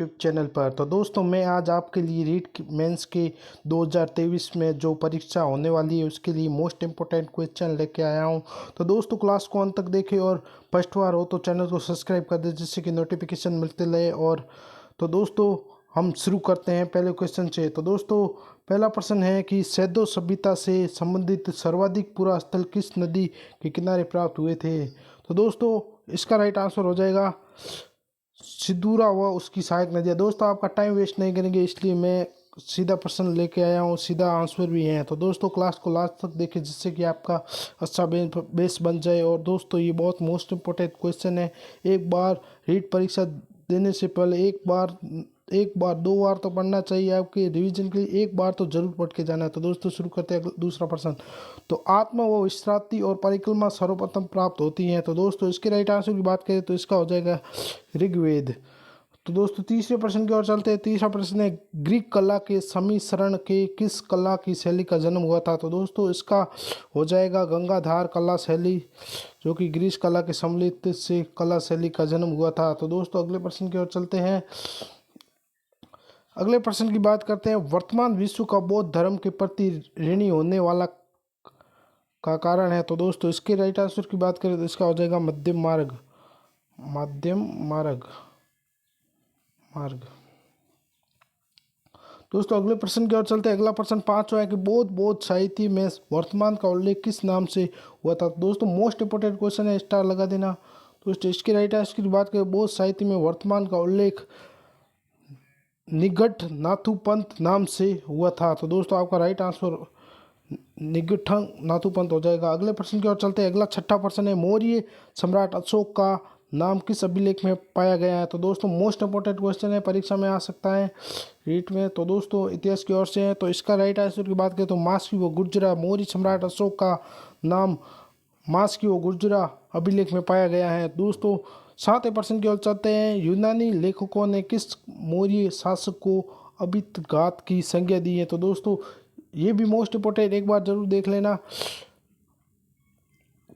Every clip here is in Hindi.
यूट्यूब चैनल पर। तो दोस्तों मैं आज आपके लिए रीट मेंस के 2023 में जो परीक्षा होने वाली है उसके लिए मोस्ट इम्पोर्टेंट क्वेश्चन लेके आया हूं। तो दोस्तों क्लास को अंत तक देखें और फर्स्ट बार हो तो चैनल को सब्सक्राइब कर दें जिससे कि नोटिफिकेशन मिलते रहे। और तो दोस्तों हम शुरू करते हैं पहले क्वेश्चन से। तो दोस्तों पहला प्रश्न है कि सैदो सभ्यता से संबंधित सर्वाधिक पुरा स्थल किस नदी के किनारे प्राप्त हुए थे। तो दोस्तों इसका राइट आंसर हो जाएगा सिद्धूरा व उसकी सहायक नदियाँ। दोस्तों आपका टाइम वेस्ट नहीं करेंगे इसलिए मैं सीधा प्रश्न लेके आया हूँ, सीधा आंसर भी है। तो दोस्तों क्लास को लास्ट तक देखें जिससे कि आपका अच्छा बेस बन जाए। और दोस्तों ये बहुत मोस्ट इम्पोर्टेंट क्वेश्चन है। एक बार रीट परीक्षा देने से पहले एक बार दो बार तो पढ़ना चाहिए। आपके रिवीजन के लिए एक बार तो जरूर पढ़ के जाना है। तो दोस्तों शुरू करते हैं दूसरा प्रश्न। तो आत्मा व विश्रांति और परिक्रमा सर्वप्रथम प्राप्त होती हैं। तो दोस्तों इसके राइट आंसर की बात करें तो इसका हो जाएगा ऋग्वेद। तो दोस्तों तीसरे प्रश्न की ओर चलते हैं। तीसरा प्रश्न है ग्रीक कला के समीकरण के किस कला की शैली का जन्म हुआ था। तो दोस्तों इसका हो जाएगा गंगाधार कला शैली, जो कि ग्रीस कला के सम्मिलित से कला शैली का जन्म हुआ था। तो दोस्तों अगले प्रश्न की ओर चलते हैं। अगले प्रश्न की बात करते हैं। वर्तमान विश्व का बौद्ध धर्म के प्रति ऋणी होने वाला का कारण है। तो दोस्तों इसके राइट आंसर की बात करें तो इसका हो जाएगा मध्यम मार्ग। दोस्तों अगले प्रश्न की ओर चलते हैं। अगला प्रश्न पांचवा है कि बौद्ध साहित्य में वर्तमान का उल्लेख किस नाम से हुआ था। दोस्तों मोस्ट इंपोर्टेंट क्वेश्चन है, स्टार लगा देना। दोस्तों इसके राइट आंसर की बात करें बौद्ध साहित्य में वर्तमान का उल्लेख निगट नाथुपंथ नाम से हुआ था। तो दोस्तों आपका राइट आंसर निगठंग नाथुपंथ हो जाएगा। अगले प्रश्न की ओर चलते हैं। अगला छठा प्रश्न है मौर्य सम्राट अशोक का नाम किस अभिलेख में पाया गया है। तो दोस्तों मोस्ट इंपोर्टेंट क्वेश्चन है, परीक्षा में आ सकता है रीट में। तो दोस्तों इतिहास की ओर से है। तो इसका राइट आंसर की बात करें तो मास्की व गुर्जरा मौर्य सम्राट अशोक का नाम मास्की व गुर्जरा अभिलेख में पाया गया है। दोस्तों सातवें प्रश्न की ओर चलते हैं। यूनानी लेखकों ने किस मौर्य शासक को अभितघात की संज्ञा दी है। तो दोस्तों ये भी मोस्ट इंपोर्टेंट, एक बार जरूर देख लेना।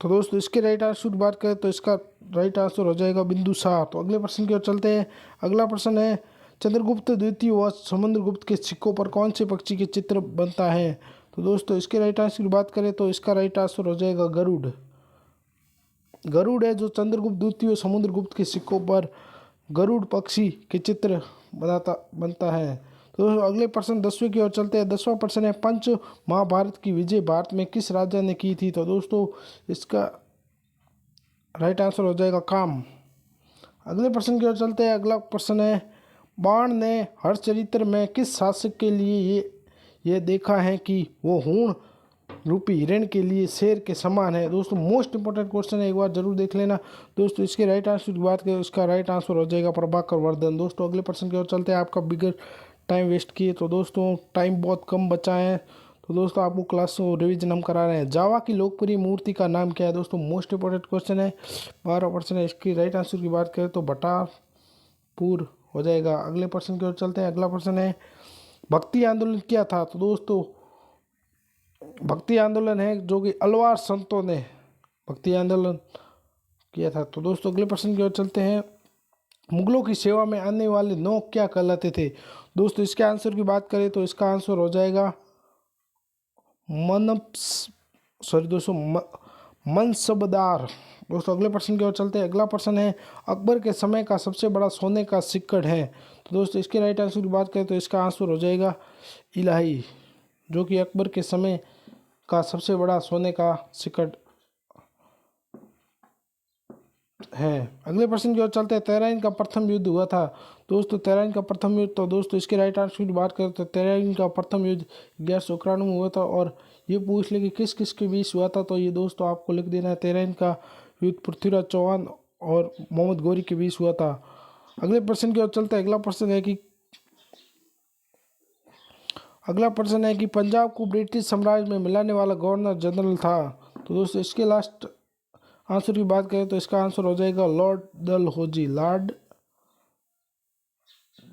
तो दोस्तों इसके राइट आंसर की बात करें तो इसका राइट आंसर हो जाएगा बिंदुसार। तो अगले प्रश्न की ओर चलते हैं। अगला प्रश्न है चंद्रगुप्त द्वितीय व समुद्रगुप्त के सिक्कों पर कौन से पक्षी के चित्र बनता है। तो दोस्तों इसके राइट आंसर की बात करें तो इसका राइट आंसर हो जाएगा गरुड़ है जो चंद्रगुप्त द्वितीय और समुद्रगुप्त के सिक्कों पर गरुड़ पक्षी के चित्र बनता है। तो अगले प्रश्न 10वें की ओर चलते हैं। 10वां प्रश्न है पंच महाभारत की विजय भारत में किस राजा ने की थी। तो दोस्तों इसका राइट आंसर हो जाएगा काम। अगले प्रश्न की ओर चलते हैं। अगला प्रश्न है बाण ने हरचरित्र में किस शासक के लिए ये देखा है कि वो हूण रूपी हिरण के लिए शेर के समान है। दोस्तों मोस्ट इंपोर्टेंट क्वेश्चन है, एक बार जरूर देख लेना। दोस्तों इसके राइट आंसर की बात करें उसका राइट आंसर हो जाएगा प्रभाकर वर्धन। दोस्तों अगले प्रश्न की ओर चलते हैं। आपका बिगर टाइम वेस्ट किए तो दोस्तों टाइम बहुत कम बचा है। तो दोस्तों आपको क्लास रिवीजन हम करा रहे हैं। जावा की लोकप्रिय मूर्ति का नाम क्या है। दोस्तों मोस्ट इंपोर्टेंट क्वेश्चन है, 12 प्रश्न है। इसकी राइट आंसर की बात करें तो भटारपुर हो जाएगा। अगले प्रश्न की ओर चलते हैं। अगला प्रश्न है भक्ति आंदोलन क्या था। तो दोस्तों भक्ति आंदोलन है जो कि अलवार संतों ने भक्ति आंदोलन किया था। तो दोस्तों अगले प्रश्न की ओर चलते हैं। मुगलों की सेवा में आने वाले नौक क्या कहलाते थे। दोस्तों इसके आंसर की बात करें तो इसका आंसर हो जाएगा मनसबदार। दोस्तों अगले प्रश्न की ओर चलते हैं। अगला प्रश्न है अकबर के समय का सबसे बड़ा सोने का सिक्कड़ है। तो दोस्तों इसके राइट आंसर की बात करें तो इसका आंसर हो जाएगा इलाही, जो कि अकबर के समय का सबसे बड़ा सोने का सिक्कड़ है। अगले प्रश्न की ओर चलते हैं। तैराइन का प्रथम युद्ध हुआ था। दोस्तों तैराइन का प्रथम युद्ध, तो दोस्तों इसके राइट आंसर की बात करें तो तैराइन का प्रथम युद्ध 1191 में हुआ था। और ये पूछ ले कि किस किस के बीच हुआ था, तो ये दोस्तों आपको लिख देना है। तैराइन का युद्ध पृथ्वीराज चौहान और मोहम्मद गौरी के बीच हुआ था। अगले प्रश्न की ओर चलते हैं। अगला प्रश्न है कि पंजाब को ब्रिटिश साम्राज्य में मिलाने वाला गवर्नर जनरल था। तो दोस्तों इसके लास्ट आंसर की बात करें तो इसका आंसर हो जाएगा लॉर्ड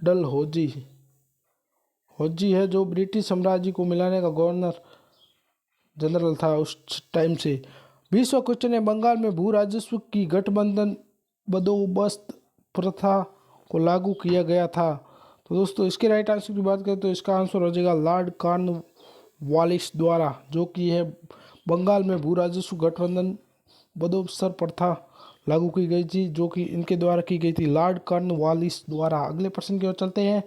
डलहौजी है जो ब्रिटिश साम्राज्य को मिलाने का गवर्नर जनरल था उस टाइम से। 20वां क्वेश्चन है बंगाल में भू राजस्व की गठबंधन बंदोबस्त प्रथा को लागू किया गया था? तो दोस्तों इसके राइट आंसर की बात करें तो इसका आंसर हो जाएगा लॉर्ड कॉर्नवालिस द्वारा, जो कि है बंगाल में भू राजस्व गठबंधन बदोबस्तर प्रथा लागू की गई थी, जो कि इनके द्वारा की गई थी, लॉर्ड कॉर्नवालिस द्वारा। अगले प्रश्न की ओर चलते हैं।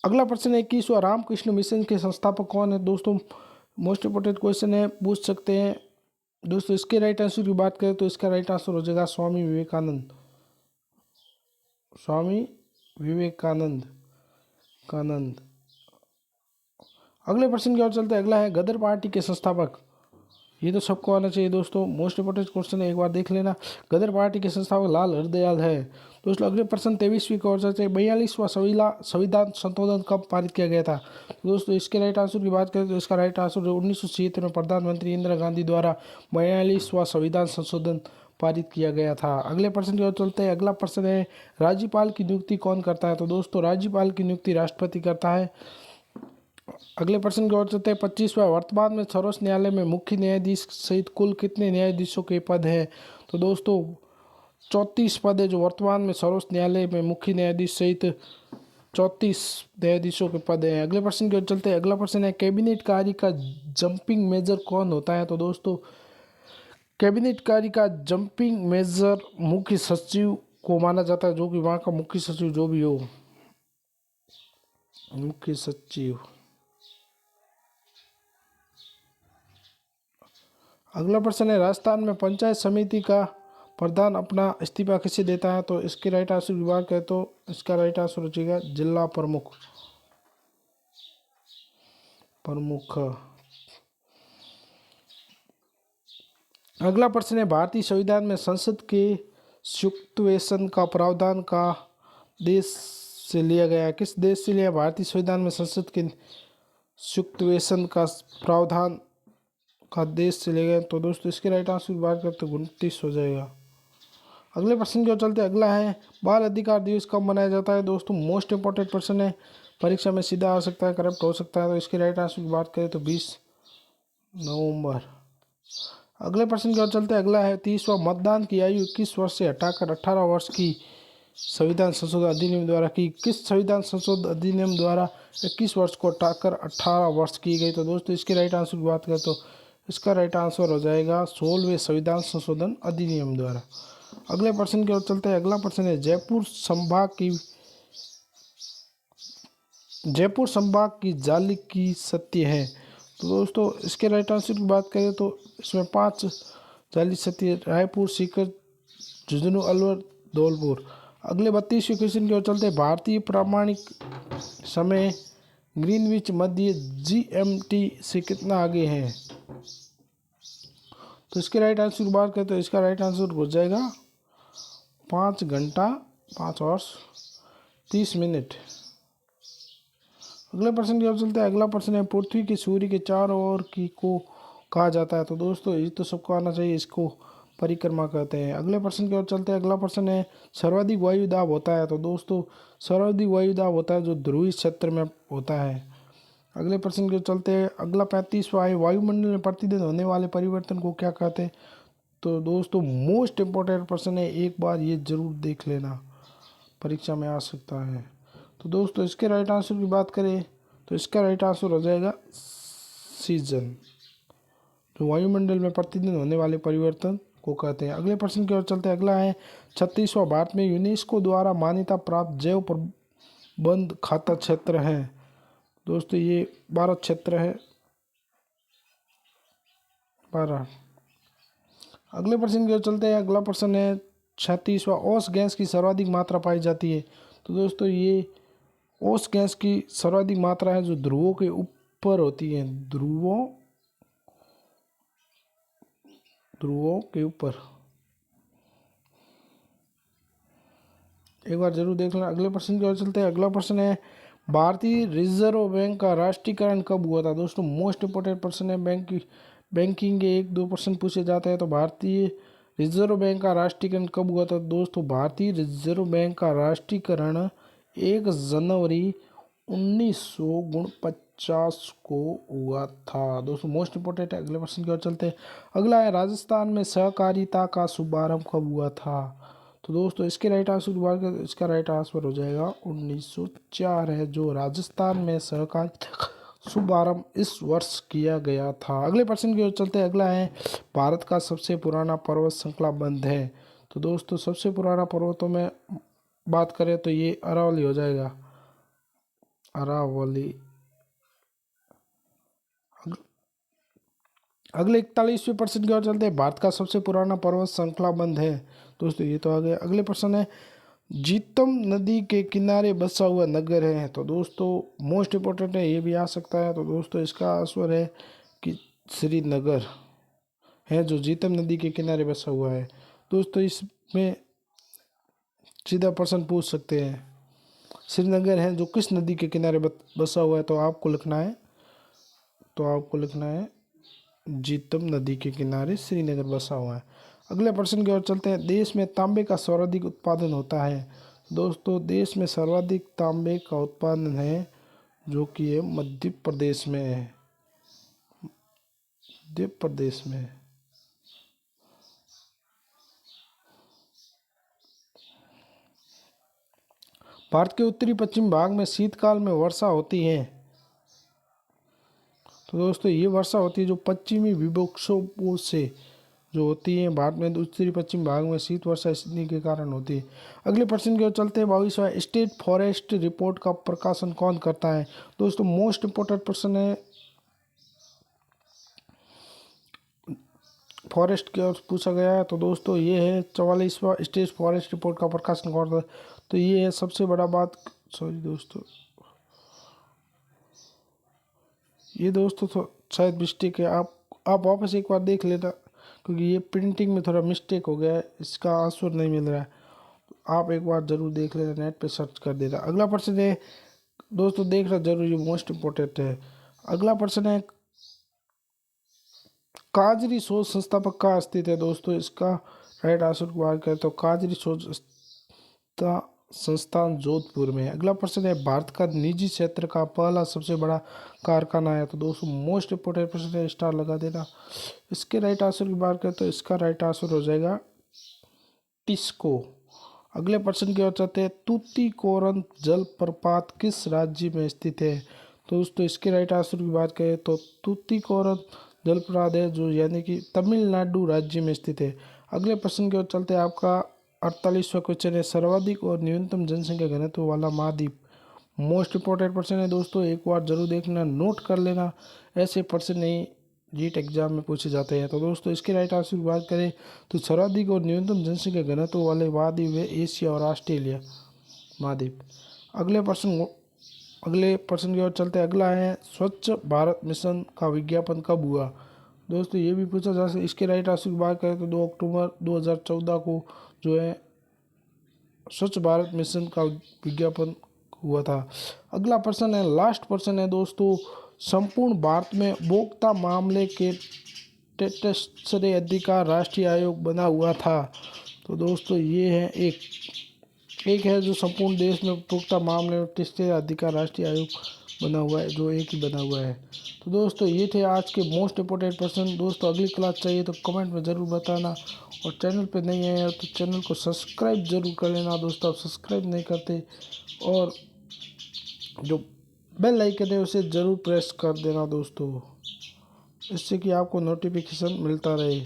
अगला प्रश्न है 21वां रामकृष्ण मिशन के संस्थापक कौन है? दोस्तों मोस्ट इंपोर्टेंट क्वेश्चन है, पूछ सकते हैं। दोस्तों इसके राइट आंसर की बात करें तो इसका राइट आंसर हो जाएगा स्वामी विवेकानंद। स्वामी विवेकानंद कानंद। अगले प्रश्न की ओर चलते हैं। अगला है गदर पार्टी के संस्थापक। ये तो सबको आना चाहिए दोस्तों, मोस्ट इंपोर्टेंट क्वेश्चन है, एक बार देख लेना। गदर पार्टी के संस्थापक लाल हरदयाल है। दोस्तों अगले प्रश्न 23वीं की ओर चलते हैं। 42वां संविधान संशोधन कब पारित किया गया था? तो दोस्तों इसके राइट आंसर की बात करें तो इसका राइट आंसर 1976 में प्रधानमंत्री इंदिरा गांधी द्वारा 42वां संविधान संशोधन पारित किया गया था। अगले प्रश्न की ओर चलते हैं। अगला प्रश्न है राज्यपाल की नियुक्ति कौन करता है? तो दोस्तों राज्यपाल की नियुक्ति राष्ट्रपति करता है। अगले प्रश्न की ओर चलते हैं। 25वां वर्तमान में सर्वोच्च न्यायालय में मुख्य न्यायाधीश सहित कुल कितने न्यायाधीशों के पद हैं? तो दोस्तों 34 पद है जो वर्तमान में सर्वोच्च न्यायालय में मुख्य न्यायाधीश सहित 34 न्यायाधीशों के पद हैं। अगले प्रश्न की ओर चलते हैं। अगला प्रश्न है कैबिनेट कार्य का जंपिंग मेजर कौन होता है? तो दोस्तों कैबिनेट कार्य का जंपिंग मेजर मुख्य सचिव को माना जाता है, जो कि वहाँ का मुख्य सचिव जो भी हो, मुख्य सचिव। अगला प्रश्न है राजस्थान में पंचायत समिति का प्रधान अपना इस्तीफा किसे देता है? तो इसके राइट आंसर की बात करें तो इसका राइट आंसर हो जाएगा जिला प्रमुख। अगला प्रश्न है भारतीय संविधान में संसद के संयुक्तवेशन का प्रावधान का देश से लिया गया है? किस देश से लिया? भारतीय संविधान में संसद के संयुक्तवेशन का प्रावधान का देश से लिया गया। तो दोस्तों इसके राइट आंसर की बात करते तो 29 हो जाएगा। अगले प्रश्न की ओर चलते। अगला है बाल अधिकार दिवस कब मनाया जाता है? दोस्तों मोस्ट इंपोर्टेंट प्रश्न है, परीक्षा में सीधा आ सकता है, करप्ट हो सकता है। तो इसके राइट आंसर की बात करें तो 20 नवंबर। अगले प्रश्न की ओर चलते हैं। अगला है 30वां मतदान की आयु 21 वर्ष से हटाकर 18 वर्ष की संविधान संशोधन अधिनियम द्वारा की। किस संविधान संशोधन अधिनियम द्वारा 21 वर्ष को हटाकर 18 वर्ष की गई? तो दोस्तों इसके राइट आंसर की बात करें तो इसका राइट आंसर हो जाएगा 16वें संविधान संशोधन अधिनियम द्वारा। अगले प्रश्न की ओर चलते हैं। अगला प्रश्न है जयपुर संभाग की जाली की सत्य है? तो दोस्तों इसके राइट आंसर की बात करें तो इसमें 5 जाली सत्य: रायपुर, सीकर, झुंझुनू, अलवर, धौलपुर। अगले 32वें क्वेश्चन की ओर चलते हैं। भारतीय प्रामाणिक समय ग्रीनविच मध्य GMT से कितना आगे है? तो इसके राइट आंसर की बात करें तो इसका राइट आंसर हो जाएगा 5 घंटा 5 और 30 मिनट। अगले प्रश्न की ओर चलते हैं। अगला प्रश्न है पृथ्वी के सूर्य के चारों ओर की को कहा जाता है? तो दोस्तों ये तो सबको आना चाहिए, इसको परिक्रमा कहते हैं। अगले प्रश्न की ओर चलते हैं। अगला प्रश्न है सर्वाधिक वायु दाब होता है? तो दोस्तों सर्वाधिक वायु दाब होता है जो ध्रुवीय क्षेत्र में होता है। अगले प्रश्न की ओर चलते हैं। अगला 35वां है वायुमंडल में प्रतिदिन होने वाले परिवर्तन को क्या कहते हैं? तो दोस्तों मोस्ट इम्पोर्टेंट प्रश्न है, एक बार ये जरूर देख लेना, परीक्षा में आ सकता है। तो दोस्तों इसके राइट आंसर की बात करें तो इसका राइट आंसर हो जाएगा सीजन, जो वायुमंडल में प्रतिदिन होने वाले परिवर्तन को कहते हैं। अगले प्रश्न की ओर चलते हैं। अगला है 36वां भारत में यूनेस्को द्वारा मान्यता प्राप्त जैव प्रबंध खाता क्षेत्र है? दोस्तों ये 12 क्षेत्र है, 12। अगले प्रश्न की ओर चलते हैं। अगला प्रश्न है 36वां ओस गैस की सर्वाधिक मात्रा पाई जाती है? तो दोस्तों ये ओस गैस की सर्वाधिक मात्रा है जो ध्रुवों के ऊपर होती है, ध्रुवों के ऊपर। एक बार जरूर देख लेना। अगले प्रश्न की ओर चलते हैं। अगला प्रश्न है भारतीय रिजर्व बैंक का राष्ट्रीयकरण कब हुआ था? दोस्तों मोस्ट इंपोर्टेंट प्रश्न है, बैंकिंग के 1-2 प्रश्न पूछे जाते हैं। तो भारतीय रिजर्व बैंक का राष्ट्रीयकरण कब हुआ था? दोस्तों भारतीय रिजर्व बैंक का राष्ट्रीयकरण 1 जनवरी 1949 को हुआ था। दोस्तों मोस्ट इंपोर्टेंट है। अगले प्रश्न की ओर चलते हैं। अगला है राजस्थान में सहकारिता का शुभारंभ कब हुआ था? तो दोस्तों इसके राइट आंसर की बात करें तो इसका राइट आंसर हो जाएगा 1904 है, जो राजस्थान में सहकारिता शुभारंभ इस वर्ष किया गया था। अगले प्रश्न की ओर चलते हैं। अगला है, भारत का सबसे पुराना पर्वत श्रृंखला बंध है। तो दोस्तों सबसे पुराना पर्वतों में बात करें तो ये अरावली हो जाएगा, अरावली। अगले 41वें प्रश्न की ओर चलते हैं। भारत का सबसे पुराना पर्वत श्रृंखला बंध है। दोस्तों ये तो आ गया। अगले प्रश्न है, जीतम नदी के किनारे बसा हुआ नगर है। तो दोस्तों मोस्ट इम्पोर्टेंट है, ये भी आ सकता है। तो दोस्तों इसका आंसर है कि श्रीनगर है, जो जीतम नदी के किनारे बसा हुआ है। दोस्तों इसमें सीधा प्रश्न पूछ सकते हैं, श्रीनगर है जो किस नदी के किनारे बसा हुआ है। तो आपको लिखना है जीतम नदी के किनारे श्रीनगर बसा हुआ है। अगले प्रश्न की ओर चलते हैं। देश में तांबे का सर्वाधिक उत्पादन होता है। दोस्तों देश में सर्वाधिक तांबे का उत्पादन है जो कि है मध्य प्रदेश में है, मध्य प्रदेश में। भारत के उत्तरी पश्चिम भाग में शीतकाल में वर्षा होती है। तो दोस्तों ये वर्षा होती है जो पश्चिमी विक्षोभों से जो होती है भारत में उत्तरी पश्चिम भाग में शीत वर्षा इसी के कारण होती है। अगले प्रश्न की ओर चलते हैं। 22वां स्टेट फॉरेस्ट रिपोर्ट का प्रकाशन कौन करता है। दोस्तों मोस्ट इम्पोर्टेंट प्रश्न है, फॉरेस्ट की ओर पूछा गया है। तो दोस्तों ये है 44वां स्टेट फॉरेस्ट रिपोर्ट का प्रकाशन कौन करता है। तो ये है सबसे बड़ा बात, सॉरी दोस्तों, ये दोस्तों तो शायद मिस्टेक है, आप वापस एक बार देख लेना, क्योंकि ये प्रिंटिंग में थोड़ा मिस्टेक हो गया है, इसका आंसर नहीं मिल रहा है। आप एक बार ज़रूर देख लेना, नेट पे सर्च कर देना। अगला प्रश्न है दोस्तों, देखना जरूरी, मोस्ट इम्पोर्टेंट है। अगला प्रश्न है, काजरी शोध संस्थापक कहाँ स्थित है। दोस्तों इसका राइट आंसर की बात करें तो काजरी शोध संस्थान जोधपुर में है। अगला प्रश्न है, भारत का निजी क्षेत्र का पहला सबसे बड़ा कारखाना है। तो दोस्तों मोस्ट इम्पोर्टेंट प्रश्न है, स्टार लगा देना। इसके राइट आंसर की बात करें तो इसका राइट आंसर हो जाएगा टिस्को। अगले प्रश्न की ओर चलते हैं। तूतीकोरन जलप्रपात किस राज्य में स्थित है। तो दोस्तों इसके राइट आंसर की बात करें तो तूतीकोरन जलप्रपात है जो यानी कि तमिलनाडु राज्य में स्थित है। अगले प्रश्न की ओर चलते हैं। आपका 48वां क्वेश्चन है, सर्वाधिक और न्यूनतम जनसंख्या घनत्व वाला महाद्वीप। मोस्ट इम्पोर्टेंट प्रश्न है दोस्तों, एक बार जरूर देखना, नोट कर लेना, ऐसे प्रश्न नहीं जीट एग्जाम में पूछे जाते हैं। तो दोस्तों इसके राइट आंसर की बात करें तो सर्वाधिक और न्यूनतम जनसंख्या घनत्व वाले महाद्वीप है एशिया और ऑस्ट्रेलिया महाद्वीप। अगले प्रश्न की ओर चलते हैं। अगला है, स्वच्छ भारत मिशन का विज्ञापन कब हुआ। दोस्तों ये भी पूछा जा सकता है। इसके राइट आंसर की बात करें तो 2 अक्टूबर 2014 को जो है स्वच्छ भारत मिशन का विज्ञापन हुआ था। अगला प्रश्न है, लास्ट प्रश्न है दोस्तों, संपूर्ण भारत में उपभोक्ता मामले के तटस्थ अधिकार राष्ट्रीय आयोग बना हुआ था। तो दोस्तों ये है एक है जो संपूर्ण देश में उपभोक्ता मामले में तटस्थ अधिकार राष्ट्रीय आयोग बना हुआ है, जो एक ही बना हुआ है। तो दोस्तों ये थे आज के मोस्ट इम्पोर्टेंट प्रश्न। दोस्तों अगली क्लास चाहिए तो कमेंट में ज़रूर बताना, और चैनल पे नहीं आए तो चैनल को सब्सक्राइब जरूर कर लेना। दोस्तों आप सब्सक्राइब नहीं करते, और जो बेल आइकन है उसे ज़रूर प्रेस कर देना दोस्तों, इससे कि आपको नोटिफिकेशन मिलता रहे।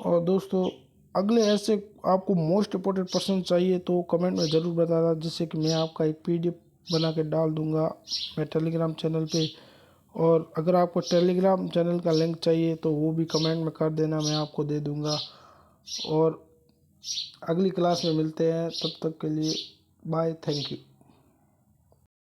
और दोस्तों अगले ऐसे आपको मोस्ट इम्पोर्टेंट प्रश्न चाहिए तो कमेंट में ज़रूर बताना, जिससे कि मैं आपका एक PDF बना के डाल दूंगा मैं टेलीग्राम चैनल पे। और अगर आपको टेलीग्राम चैनल का लिंक चाहिए तो वो भी कमेंट में कर देना, मैं आपको दे दूंगा। और अगली क्लास में मिलते हैं, तब तक के लिए बाय, थैंक यू।